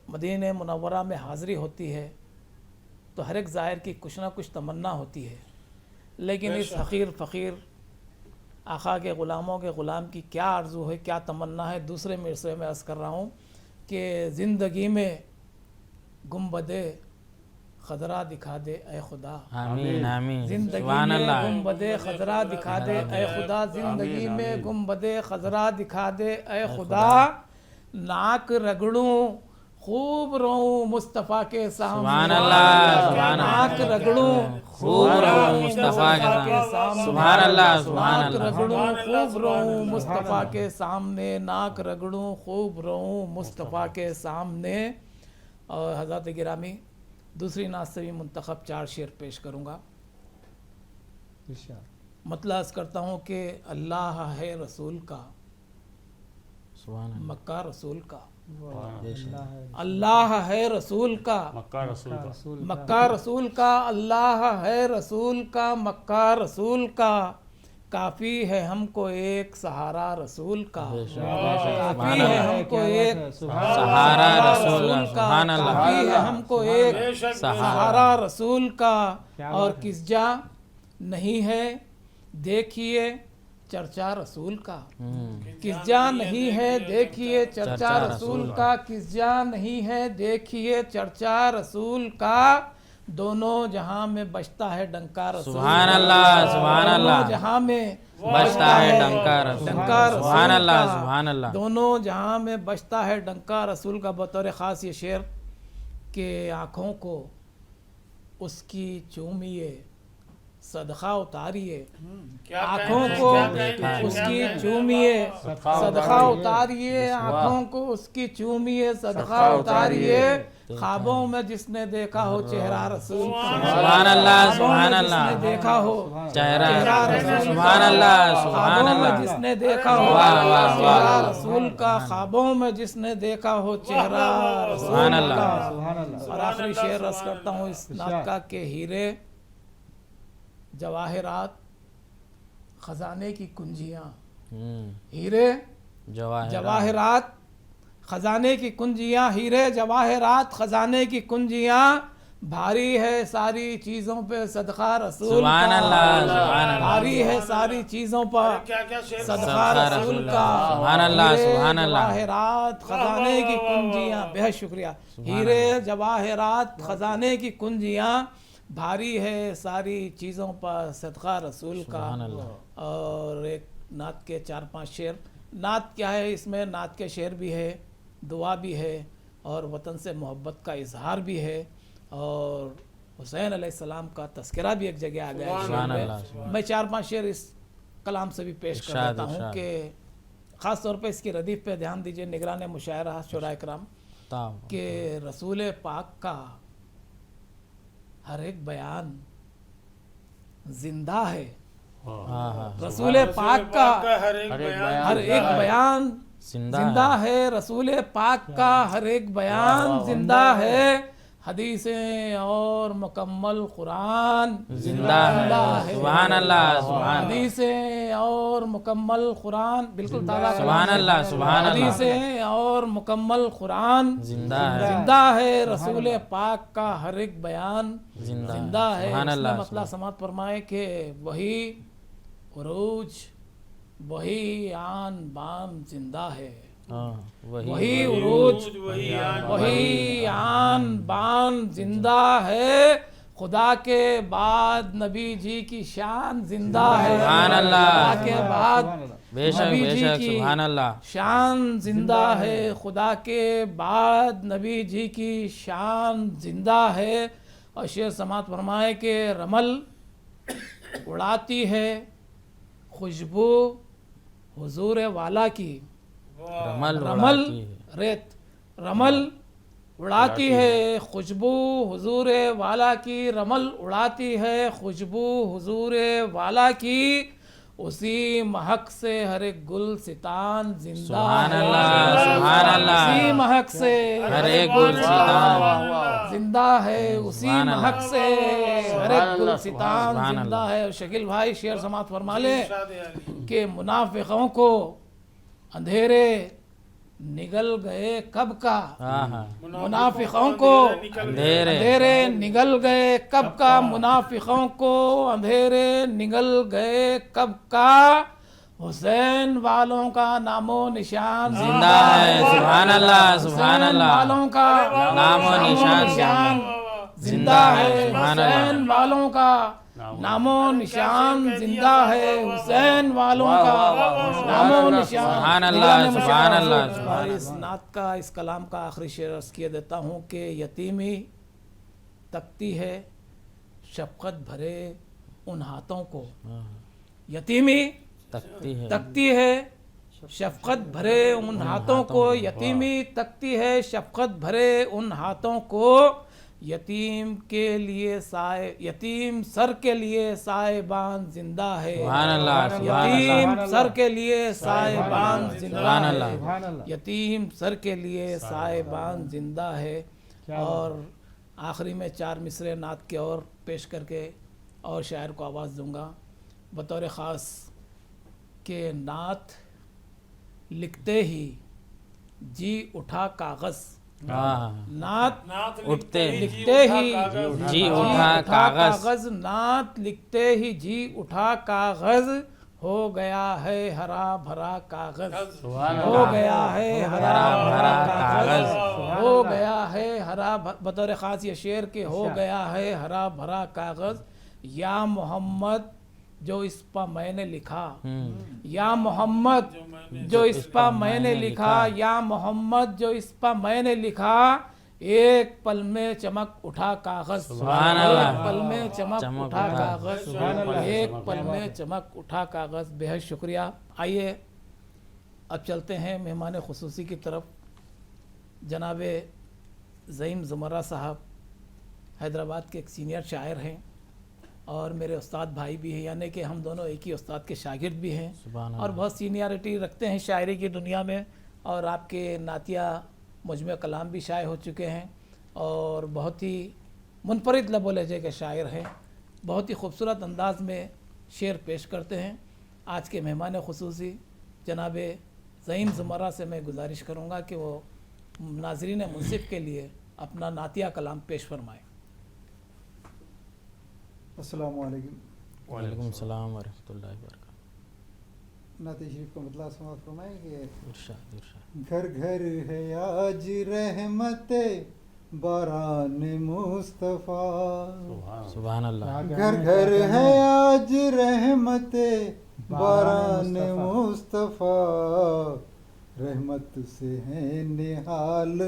مدینہ منورہ میں حاضری ہوتی ہے تو ہر ایک زائر کی کچھ نہ کچھ تمنا ہوتی ہے، لیکن اس حقیر فقیر آقا کے غلاموں کے غلام کی کیا آرزو ہے، کیا تمنا ہے، دوسرے مصرعے میں عرض کر رہا ہوں کہ زندگی میں گنبد خضرا دکھا دے اے خدا، آمین، آمین، زندگی سبحان میں اللہ، گنبد خضرا دکھا دے اے خدا، زندگی میں گنبد خضرا دکھا دے اے خدا، ناک رگڑوں خوب رہوں مصطفیٰ کے سامنے، سبحان اللہ، سبحان ناک اللہ، رگڑوں خوب رہوں مصطفیٰ کے سامنے، سبحان اللہ، سبحان ناک اللہ، رگڑوں خوب رہوں مصطفیٰ کے سامنے، ناک رگڑوں خوب رہوں مصطفیٰ کے سامنے۔ اور حضرات گرامی دوسری نعت سے بھی منتخب 4 شعر پیش کروں گا۔ مطلع عرض کرتا ہوں کہ اللہ ہے رسول کا، سبحان اللہ، مکہ رسول کا، بے شک، اللہ ہے رسول کا، مکہ رسول کا مکہ رسول کا، اللہ ہے رسول کا، مکہ رسول کا، کافی ہے ہم کو ایک سہارا رسول کا، کافی ہے ہم کو ایک سہارا رسول کا، سبحان اللہ، کافی ہے ہم کو ایک بے شک سہارا رسول کا، اور کس جا نہیں ہے دیکھیے چرچا رسول کا، کس جا نہیں ہے دیکھیے چرچا رسول کا، کس جا نہیں ہے دیکھیے چرچا رسول کا، دونوں جہاں میں بجتا ہے ڈنکا رسول کا، سبحان اللہ، سبحان دونوں اللہ، جہاں میں بجتا ہے ڈنکا رسول ڈنکا کا، رسول سبحان اللہ، کا، سبحان اللہ، دونوں جہاں میں بجتا ہے ڈنکا رسول کا۔ بطور خاص یہ شعر کہ آنکھوں کو اس کی چومیے صدقہ اتاریے، کیا آنکھوں کہنا ہے، کو کیا کہنا ہے، اس کیا کی کہنا ہے؟ چومیے صدقہ اتاریے، آنکھوں کو اس کی چومیے صدقہ اتاریے، خوابوں میں جس نے دیکھا ہو چہرہ رسول کا، سبحان اللہ، خوابوں میں سبحان جس نے اللہ، دیکھا ہو چہرہ رسول کا، سبحان اللہ، سبحان خوابوں میں اللہ، جس نے دیکھا ہو واہ، واہ، چہرہ واہ، رسول کا، خوابوں میں جس نے دیکھا ہو چہرہ رسول سبحان اللہ، کا۔ سبحان اللہ، اور آخری شعر رس کرتا ہوں اس نعت کا کہ ہیرے جواہرات خزانے کی کنجیاں، ہیرے جواہرات خزانے کی کنجیاں، ہیرے جواہرات خزانے کی کنجیاں، بھاری ہے ساری چیزوں پہ صدقہ رسول سبحان کا، اللہ، سبحان اللہ، بھاری ہے ساری چیزوں پر کیا کیا شعر صدقہ رسول کا، سبحان اللہ، ہیرے سبحان اللہ، جواہرات خزانے کی کنجیاں، بہت شکریہ، ہیرے جواہرات خزانے کی کنجیاں، بھاری ہے ساری چیزوں پر صدقہ رسول کا۔ سبحان اللہ، اور ایک نعت کے 4-5 شعر، نعت کیا ہے، اس میں نعت کے شعر بھی ہے، دعا بھی ہے، اور وطن سے محبت کا اظہار بھی ہے، اور حسین علیہ السلام کا تذکرہ بھی ایک جگہ آ گیا ہے شعر سبحان میں۔ اللہ، میں 4-5 شعر اس کلام سے بھی پیش کر ارشاد، دیتا ہوں ارشاد۔ کہ خاص طور پہ اس کی ردیف پہ دھیان دیجئے نگران مشاعرہ شورائے کرام، کہ رسول پاک کا ہر ایک بیان زندہ ہے، رسول پاک کا ہر ایک بیان ہر ایک بیان زندہ ہے، رسول پاک کا ہر ایک بیان زندہ ہے، حدیثیں اور مکمل قرآن زندہ ہے، سبحان اللہ، سبحان اللہ، حدیثیں اور مکمل قرآن، بالکل تعالیٰ سبحان اللہ، سبحان اللہ، حدیثیں اور مکمل قرآن زندہ ہے، زندہ ہے، رسول پاک کا ہر ایک بیان زندہ ہے۔ سبحان اس میں اللہ، مطلع سماعت فرمائے کہ وہی عروج وہی آن بان زندہ ہے، وہی عروج وہی آن بان زندہ ہے، خدا کے بعد نبی جی کی شان زندہ ہے، سبحان اللہ، خدا کے بعد بے شک، نبی بے جی شک، کی سبحان اللہ، شان زندہ ہے، خدا کے بعد نبی جی کی شان زندہ ہے۔ اور شعر سماعت فرمائے کہ رمل اڑاتی ہے خوشبو حضور والا کی، رمل رمل اڑاتی ہے، ریت رمل اڑاتی ہے خوشبو حضور والا کی، رمل اڑاتی ہے خوشبو حضور والا کی، اسی مہک سے ہر ایک گل ستان زندہ سبحان ہے، اللہ، سبحان اللہ، اسی مہک سے ہر ایک گل ستان زندہ ہے، اسی مہک سے ہر ایک گل ستان سبحان زندہ اللہ، ہے۔ اور شکیل بھائی شعر سماعت فرما لیں ارشاد علی۔ کہ منافقوں کو اندھیرے نگل گئے کب کا، منافقوں کو اندھیرے نگل گئے کب کا، منافقوں کو اندھیرے نگل گئے کب کا، حسین والوں کا نام و نشان زندہ ہے، سبحان اللہ، سبحان حسین اللہ، والوں کا نام و نشان زندہ ہے، سبحان اللہ، حسین والوں کا نام و نشان زندہ ہے، حسین والوں کا نام و نشان۔ سبحان اللہ، سبحان اللہ، اور اس نعت کا اس کلام کا آخری شعر عرض کیے دیتا ہوں کہ یتیمی تکتی ہے شفقت بھرے ان ہاتھوں کو، یتیمی تکتی ہے شفقت بھرے ان ہاتھوں کو، یتیمی تکتی ہے شفقت بھرے ان ہاتھوں کو، یتیم کے لیے یتیم سر کے لیے سائبان زندہ ہے. سبحان اللہ سبحان یتیم اللہ سر کے لیے سائبان زندہ سبحان ہے. اللہ. سبحان اللہ. یتیم سر کے لیے سائبان زندہ ہے. اور آخری میں 4 مصرے نعت کے اور پیش کر کے اور شاعر کو آواز دوں گا بطور خاص کہ نعت لکھتے ہی جی اٹھا کاغذ. ہاں نعت نعت اٹھتے لکھتے ہی جی اٹھا کاغذ. نعت لکھتے ہی جی اٹھا کاغذ. ہو گیا ہے ہرا بھرا کاغذ. ہو گیا ہے ہرا بھرا کاغذ. ہو گیا ہے ہرا بطور خاص یہ شعر کہ ہو گیا ہے ہرا بھرا کاغذ. یا محمد جو اس پا میں نے لکھا. یا محمد جو اس پا میں نے لکھا. یا محمد جو اس پا میں نے لکھا. ایک پل میں چمک اٹھا کاغذ. سبحان اللہ. ایک پل میں چمک اٹھا کاغذ. سبحان اللہ. ایک پل میں چمک اٹھا کاغذ. بے حد شکریہ. آئیے اب چلتے ہیں مہمان خصوصی کی طرف. جناب زعیم زمرہ صاحب حیدرآباد کے ایک سینئر شاعر ہیں اور میرے استاد بھائی بھی ہیں، یعنی کہ ہم دونوں ایک ہی استاد کے شاگرد بھی ہیں سبحان اور بہت سینئرٹی رکھتے ہیں شاعری کی دنیا میں. اور آپ کے نعتیہ مجمع کلام بھی شائع ہو چکے ہیں اور بہت ہی منفرد لب و لہجے کے شاعر ہیں. بہت ہی خوبصورت انداز میں شعر پیش کرتے ہیں. آج کے مہمان خصوصی جناب زعیم زمرہ سے میں گزارش کروں گا کہ وہ ناظرین منصف کے لیے اپنا نعتیہ کلام پیش فرمائیں. السلام علیکم. وعلیکم السلام ورحمۃ اللہ وبرکاتہ. نعت شریف کا مطلب سماعت فرمائیں کہ ارشاد ارشاد. گھر گھر ہے آج رحمت باران مصطفیٰ. سبحان اللہ. گھر گھر ہے آج رحمت باران مصطفیٰ. رحمت سے ہے نہال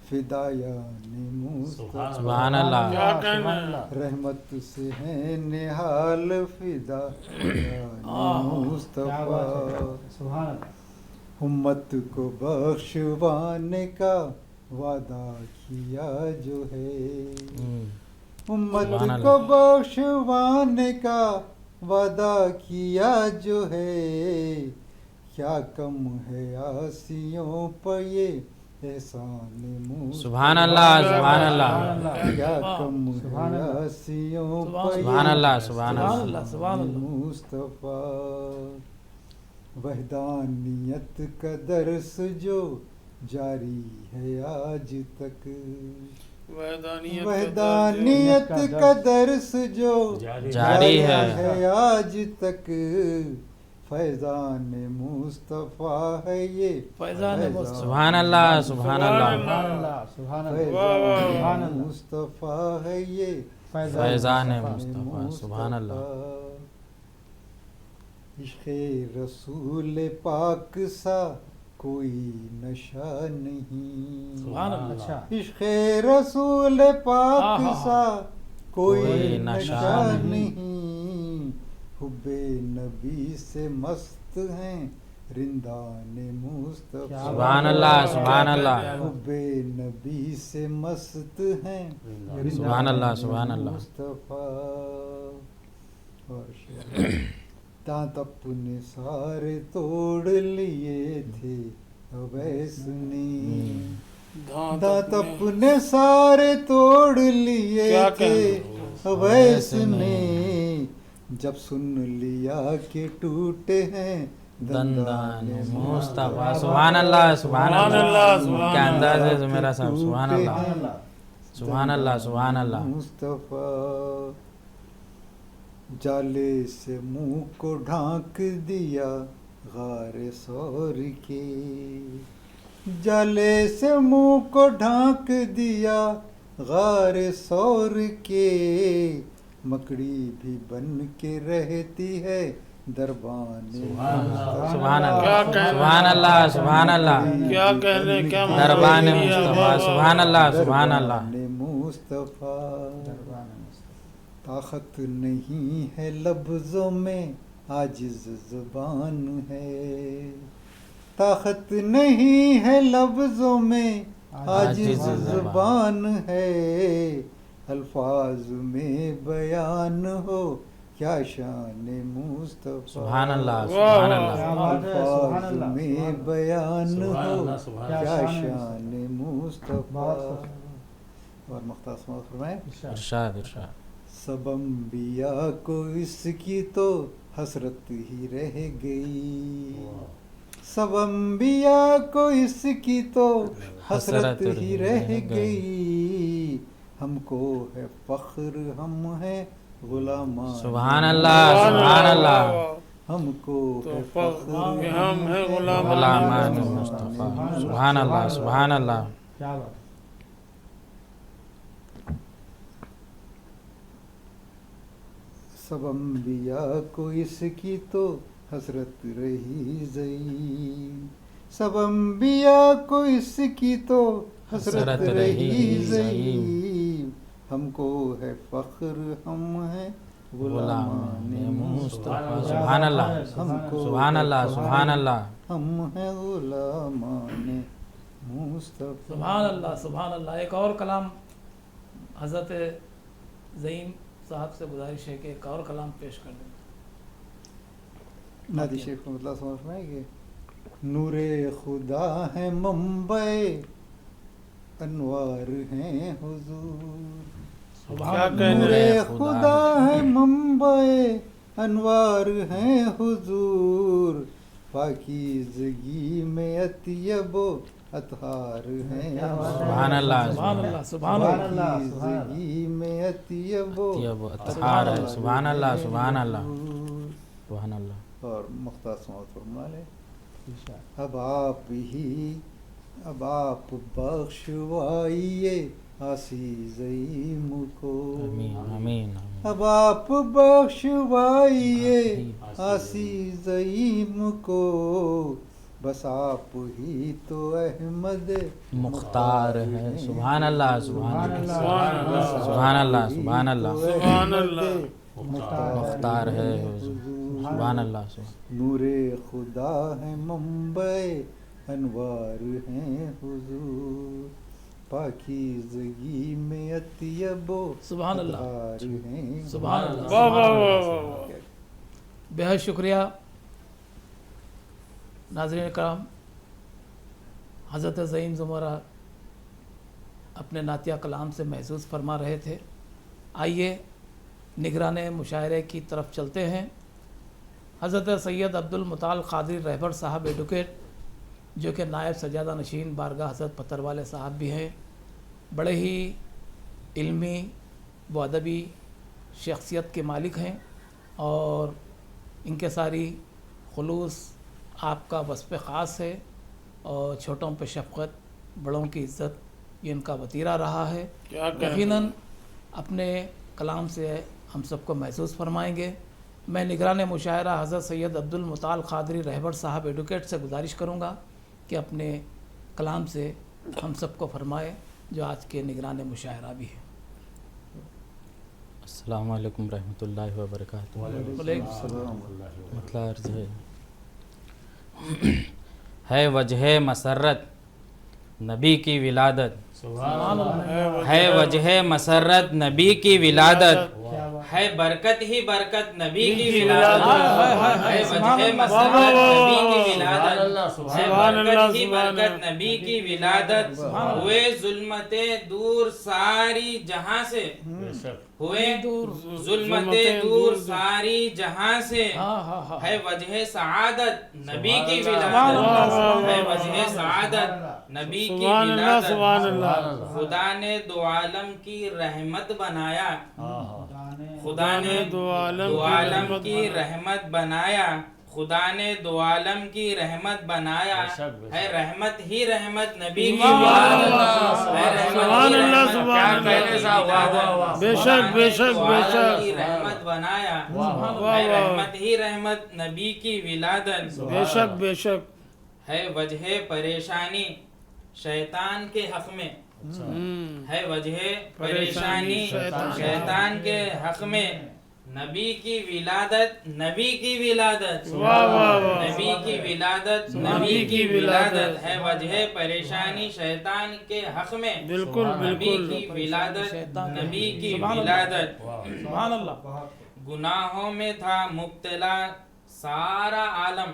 فدایان مصطفیٰ. سبحان اللہ. کیا کہنا ہے؟ رحمت سے ہے نہال فدایان مصطفیٰ. امت کو بخشوانے کا وعدہ کیا جو ہے. امت سبحان اللہ. کو بخشوانے کا وعدہ کیا جو ہے. کیا کم ہے آسیوں پر یہ احسان مصطفیٰ. سبحان اللہ سبحان اللہ. کیا کم ہے آسیوں پر سبحان اللہ سبحان سبحان اللہ. اللہ سبحان اللہ. مصطفیٰ. وحدانیت کا درس جو جاری ہے آج تک. وحدانیت کا درس جو جاری ہے آج تک. فیضان مصطفیٰ ہے یہ. فیضان مصطفیٰ. سبحان اللہ سبحان اللہ. فیضان مصطفیٰ ہے یہ. فیضان مصطفیٰ. سبحان اللہ. عشق رسول پاک سا کوئی نشہ نہیں. سبحان اللہ. عشق رسول پاک سا کوئی کوئی نشہ نشہ نہیں. حب نبی سے مست ہیں رندان مصطفیٰ. سبحان اللہ سبحان اللہ. حب نبی سے مست ہیں سبحان اللہ سبحان اللہ. مصطفیٰ. دانت اپنے سارے توڑ لیے تھے اویس نے. دانت اپنے سارے توڑ لیے تھے اویس نے. جب سن لیا کہ ٹوٹے ہیں دندان مصطفیٰ. سبحان اللہ سبحان اللہ. کیا انداز ہے زمیرہ صاحب. سبحان اللہ سبحان اللہ سبحان اللہ. مصطفیٰ. جالے سے منہ کو ڈھانک دیا غار سور کے. جالے سے منہ کو ڈھانک دیا غار سور کے. مکڑی بھی بن کے رہتی ہے دربان مصطفیٰ. سبحان اللہ سبحان اللہ سبحان اللہ. کیا کہنے کیا دربان مصطفیٰ. سبحان اللہ سبحان اللہ. مصطفیٰ. طاقت نہیں ہے لفظوں میں عاجز زبان ہے. طاقت نہیں ہے لفظوں میں عاجز زبان ہے الفاظ میں بیان ہو کیا شان مصطفیٰ سبحان اللہ سبحان اللہ کیا بات ہے، سبحان الفاظ اللہ، میں بیان سبحان ہو اللہ، سبحان کیا اللہ۔ شان مصطفیٰ اور مختص فرمائے ارشاد ارشاد سب انبیاء کو اس کی تو حسرت ہی رہ گئی سب انبیاء کو اس کی تو حسرت ہی رہ گئی ہم کو ہے فخر ہم ہیں غلامان سبحان اللہ سبحان اللہ ہم کو ہے فخر ہم ہیں غلامان مصطفیٰ سبحان اللہ سبحان اللہ کیا بات ہے۔ سب انبیاء کو اس کی تو حسرت رہی زئی سب انبیاء کو اس کی تو حسرت رہی زئی ہم کو ہے فخر ہم ہیں غلامان مصطفیٰ سبحان اللہ ہم کو سبحان اللہ سبحان اللہ ہم ہیں غلامان مصطفیٰ سبحان اللہ سبحان اللہ. ایک اور کلام حضرت زعیم صاحب سے گزارش ہے کہ ایک اور کلام پیش کر دیں. نادی شیخ کو مطلب سمجھ میں کہ نور خدا ہے منبع انوار ہیں حضور کیا کہنے نور رہے ہیں؟ خدا ہے منبع انوار ہیں حضور پاکیزگی میں اطیب و اطہار ہیں سبحان اللہ سبحان اللہ سبحان اللہ. پاکیزگی میں اطیب و یہ اطہار ہے سبحان اللہ سبحان اللہ سبحان اللہ. اور مختص موت فرما لے اب آپ بخشوائیے آسی زعیم کو آمین آمین اب آپ بخشوائیے آسی زعیم کو بس آپ ہی تو احمد مختار ہے سبحان اللہ سبحان اللہ سبحان اللہ سبحان اللہ سبحان اللہ مختار ہے سبحان اللہ نور خدا ہے منبع انوار ہیں حضور پاکیزگی میں اطیب و سبحان اللہ. اطہار ہیں سبحان اللہ. واہ واہ واہ واہ. بہت شکریہ. ناظرین کرام، حضرت زعیم زمرہ اپنے نعتیہ کلام سے محظوظ فرما رہے تھے. آئیے نگران مشاعرے کی طرف چلتے ہیں. حضرت سید عبدالمطال قادری رہبر صاحب ایڈوکیٹ، جو کہ نائب سجادہ نشین بارگاہ حضرت پتھر والے صاحب بھی ہیں، بڑے ہی علمی و ادبی شخصیت کے مالک ہیں، اور ان کے ساری خلوص آپ کا وصف خاص ہے، اور چھوٹوں پہ شفقت، بڑوں کی عزت، یہ ان کا وتیرہ رہا ہے. کیا کہنے؟ یقیناً اپنے کلام سے ہم سب کو محسوس فرمائیں گے. میں نگران مشاعرہ حضرت سید عبدالمطال قادری رہبر صاحب ایڈوکیٹ سے گزارش کروں گا کہ اپنے کلام سے ہم سب کو فرمائے، جو آج کے نگران مشاعرہ بھی ہیں. السلام علیکم رحمۃ اللہ وبرکاتہ. علیکم السلام. مطلع عرض ہے وجہ مسرت نبی کی ولادت، سبحان اللہ. ہے وجہ مسرت نبی کی ولادت، ہے برکت ہی برکت نبی کی ولادت، ہے وجہ مسرت نبی کی ولادت، ہے برکت ہی برکت نبی کی ولادت. ہوئے ظلمتیں دور ساری جہاں سے، ہوئے ظلمتیں دور ساری جہاں سے، ہے وجہ سعادت نبی کی ولادت، ہے وجہ سعادت نبی کی سبحان اللہ سبحان ولادت. اللہ. خدا نے دو عالم کی رحمت بنایا، خدا نے دو دو عالم کی رحمت بنایا، خدا نے دو عالم کی رحمت بنایا، ہے رحمت ہی رحمت نبی کی ولادت، ہے رحمت سبحان ہی اللہ رحمت سبحان نبی اللہ. کی ولادت. بے شک بے شک دو بے عالم کی شک رحمت بنایا، واہ ہے واہ. رحمت ہی رحمت نبی کی ولادت. بے شک بے شک. ہے وجہ پریشانی شیطان کے حق میں، ہے وجہ پریشانی شیطان کے حق میں، نبی کی ولادت، نبی کی ولادت، واہ واہ واہ، نبی کی ولادت، نبی کی ولادت ہے وجہ پریشانی شیطان کے حق میں، بالکل نبی بالکل، کی ولادت، نبی کی سبحان اللہ۔ ولادت، سبحان اللہ۔ گناہوں میں تھا مبتلا سارا عالم،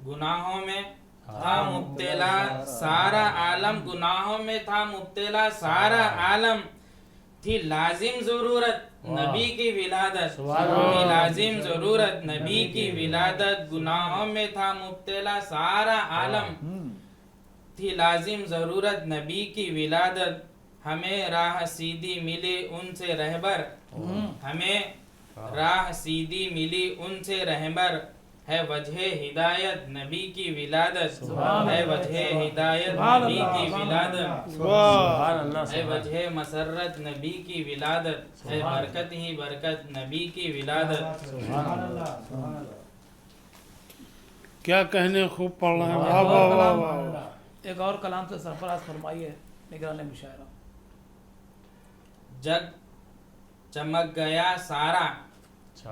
گناہوں میں تھا مبتلا سارا عالم، گناہوں میں تھا مبتلا سارا عالم، تھی لازم ضرورت نبی کی ولادت، تھی لازم ضرورت نبی کی ولادت، گناہوں میں تھا مبتلا سارا عالم، تھی لازم ضرورت نبی کی ولادت، ہمیں راہ سیدھی ملی ان سے رہبر، ہمیں راہ سیدھی ملی ان سے رہبر، ہے وجہ ہدایت نبی کی ولادت، ہے وجہ ہدایت نبی کی ولادت، سبحان اللہ ہے وجہ مسرت نبی کی ولادت، ہے برکت ہی برکت نبی کی ولادت، کیا کہنے، خوب پڑھ رہے ہیں، واہ واہ واہ واہ، ایک اور کلام سے سرفراز فرمائیے نگران مشاعرہ۔ جگ چمک گیا سارا،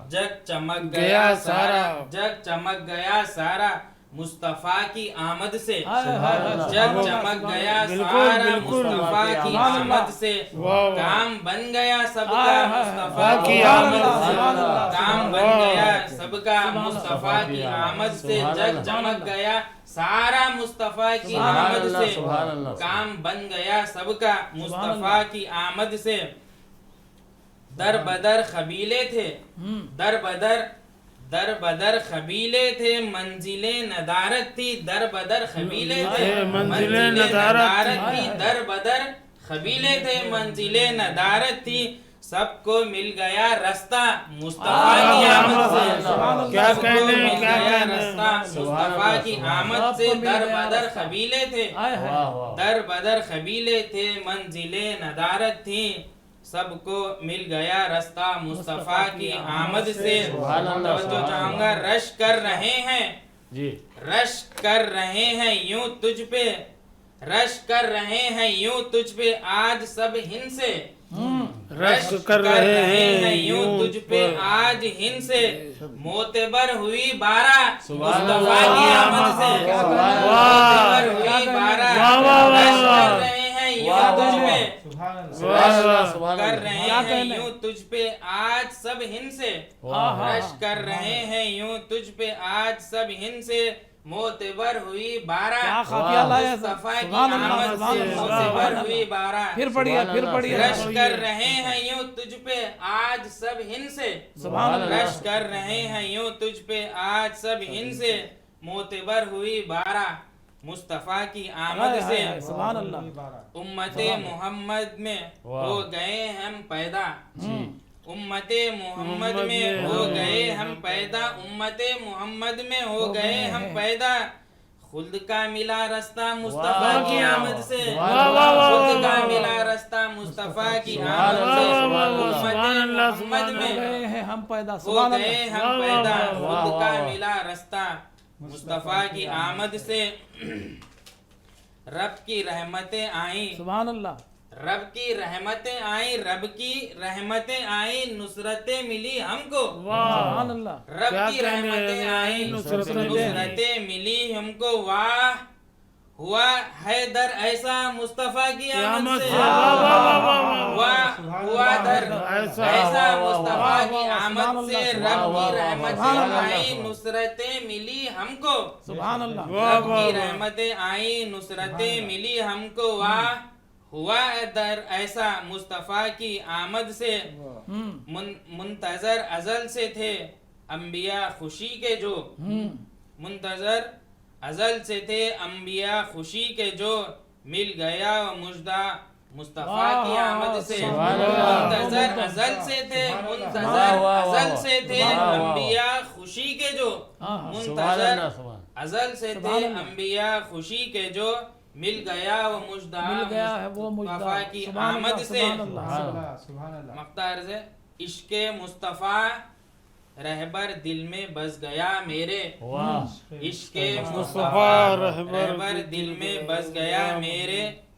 جگ چمک گیا گیا سارا، سارا، جگ چمک گیا سارا مصطفیٰ کی آمد سے، اللہ۔ جگ چمک گیا بالکل، سارا بالکل۔ مصطفیٰ کی آمد سے، واہ۔ کام بن گیا سب کا مصطفیٰ کی کی آمد آمد سے، سے۔ کام بن گیا سب کا مصطفیٰ کی آمد سے، جگ چمک گیا سارا مصطفیٰ کی آمد سے، سبحان اللہ۔ کام بن گیا سب کا مصطفیٰ کی آمد سے، در بدر قبیلے تھے، در بدر قبیلے تھے، منزل ندارت تھی، در بدر قبیلے تھے، منزل منزل ندارت ندارت تھی، در بدر قبیلے تھے، منزل ندارت تھی، سب کو مل گیا رستہ مصطفیٰ کی آمد سے، کیا سب کو کہنے، مل کیا گیا کہنے، رستہ مصطفیٰ کی آمد سے، در بدر قبیلے تھے، در بدر قبیلے تھے، منزل ندارت تھی، سب کو مل گیا رستہ مصطفیٰ کی آمد سے، توجہ چاہوں گا، رش کر رہے ہیں، جی رش کر رہے ہیں یوں تجھ پہ، رش کر رہے ہیں یوں تجھ پہ آج سب ہند سے، رش کر رہے ہیں یوں تجھ پہ آج ہند سے، معتبر ہوئی بارہ مصطفیٰ کی آمد سے، معتبر ہوئی بارہ، رش کر رہے ہیں یوں تجھ پہ، کر رہے ہیں یوں تجھ پہ آج سب ہند سے، رش کر رہے ہیں یوں تجھ پہ آج سب ہند سے، معتبر ہوئی بارہ، کیا خافیہ لایا ہے، مصطفیٰ کی سبحان اللہ، آمد سبحان سے، اللہ، معتبر ہوئی بارہ، پھر پڑھیے رش کر رہے ہیں یوں تجھ پہ آج سب ہند سے، سبحان اللہ۔ رش کر رہے ہیں یوں تجھ پہ آج سب ہند سے، معتبر ہوئی بارہ، مصطفیٰ کی آمد سے، سبحان اللہ۔ امت محمد میں ہو گئے ہم پیدا، امت محمد میں ہو گئے ہم پیدا، امت محمد میں ہو گئے ہم پیدا، خلد کا ملا رستہ مصطفیٰ کی آمد سے، خلد کا ملا رستہ مصطفیٰ کی آمد سے، امت محمد میں گئے ہیں ہم پیدا، ہو سبحان گئے اللہ۔ ہم پیدا، خود کا ملا رستہ مصطفیٰ کی آمد سے، رب کی رحمتیں آئیں، سبحان اللہ۔ رب کی رحمتیں آئیں، رب کی رحمتیں آئیں، نصرتیں ملی ہم کو، سبحان اللہ۔ رب کی رحمتیں آئیں، نصرتیں ملی ہم کو، واہ ہوا ہے در ایسا مصطفیٰ کی آمد سے، واہ ہوا در ایسا مصطفیٰ کی آمد سے، رب کی رحمتیں آئیں، نصرتیں ملی ہم کو، سبحان اللہ۔ رب کی رحمتیں آئیں، نصرتیں ملی ہم کو، واہ ہوا در ایسا مصطفیٰ کی آمد سے، منتظر ازل سے تھے انبیاء خوشی کے جو، منتظر ازل سے تھے انبیاء خوشی کے جو، مل گیا مجدہ مصطفیٰ کی آمد سے، منتظر ازل سے تھے، منتظر ازل سے تھے انبیاء خوشی کے جو، منتظر ازل سے تھے انبیاء خوشی کے جو، مل گیا وہ مجدہ مل گیا ہے وہ مجدہ مصطفیٰ کی سبحان اللہ، آمد سے، سبحان اللہ۔ مختار سے، عشق مصطفیٰ رہبر دل میں بس گیا میرے، عشق مصطفیٰ رہبر دل میں بس گیا میرے،